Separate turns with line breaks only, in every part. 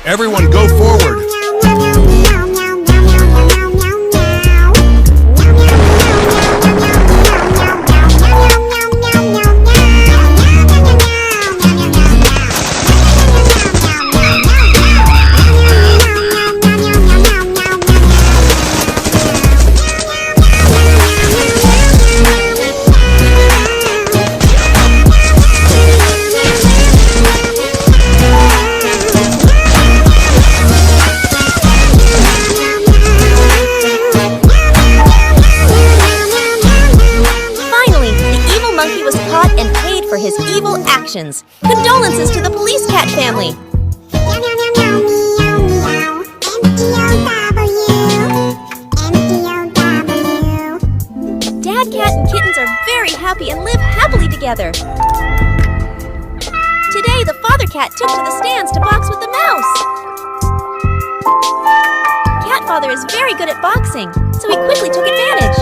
Everyone go forward.
Condolences to the police cat family. Dad cat and kittens are very happy and live happily together. Today, the father cat took to the stands to box with the mouse. Cat father is very good at boxing, so he quickly took advantage.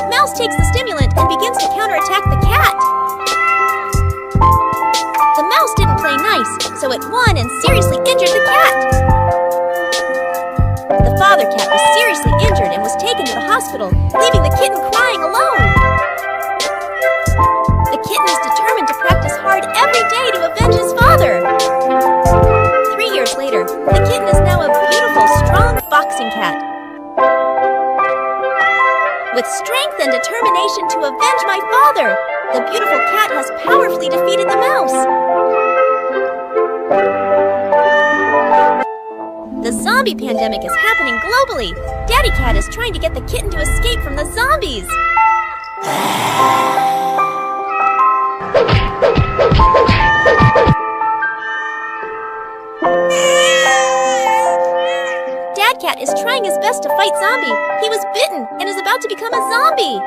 Mouse takes the stimulant and begins to counterattack the cat. The mouse didn't play nice, so it won and seriously injured the cat. The father cat was seriously injured and was taken to the hospital, leaving the kitten crying alone. The kitten is determined to practice hard every day to avenge his father. 3 years later, the kitten is now a beautiful, strong boxing cat. With strength and determination to avenge my father, the beautiful cat has powerfully defeated the mouse. The zombie pandemic is happening globally. Daddy Cat is trying to get the kitten to escape from the zombies. Dad Cat is trying his best to fight zombie. He was bitten and is about to become a zombie.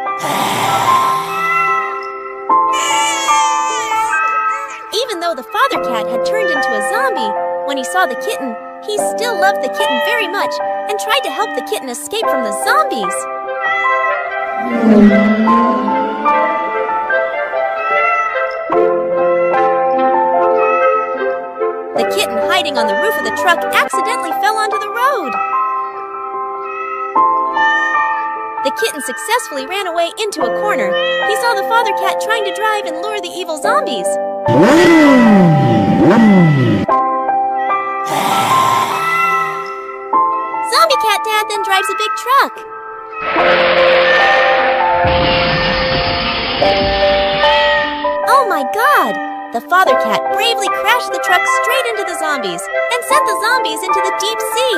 Even though the father cat had turned into a zombie, when he saw the kitten, he still loved the kitten very much and tried to help the kitten escape from the zombies. The kitten hiding on the roof of the truck accidentally fell onto the road. The kitten successfully ran away into a corner. He saw the father cat trying to drive and lure the evil zombies. Zombie Cat Dad then drives a big truck. Oh my God! The father cat bravely crashed the truck straight into the zombies and sent the zombies into the deep sea.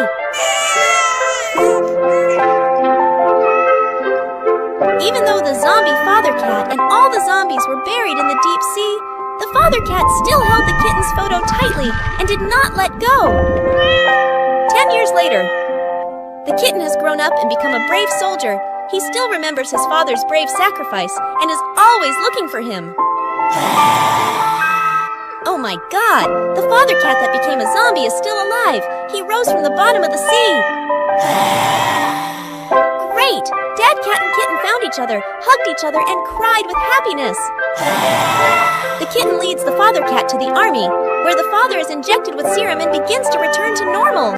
Even though the zombie father cat and all the zombies were buried in the deep sea, the father cat still held the kitten's photo tightly and did not let go. 10 years later, the kitten has grown up and become a brave soldier. He still remembers his father's brave sacrifice and is always looking for him. Oh my God! The father cat that became a zombie is still alive. He rose from the bottom of the sea. Great! Dad cat and kitten found each other, hugged each other, and cried with happiness. The kitten leads the father cat to the army, where the father is injected with serum and begins to return to normal.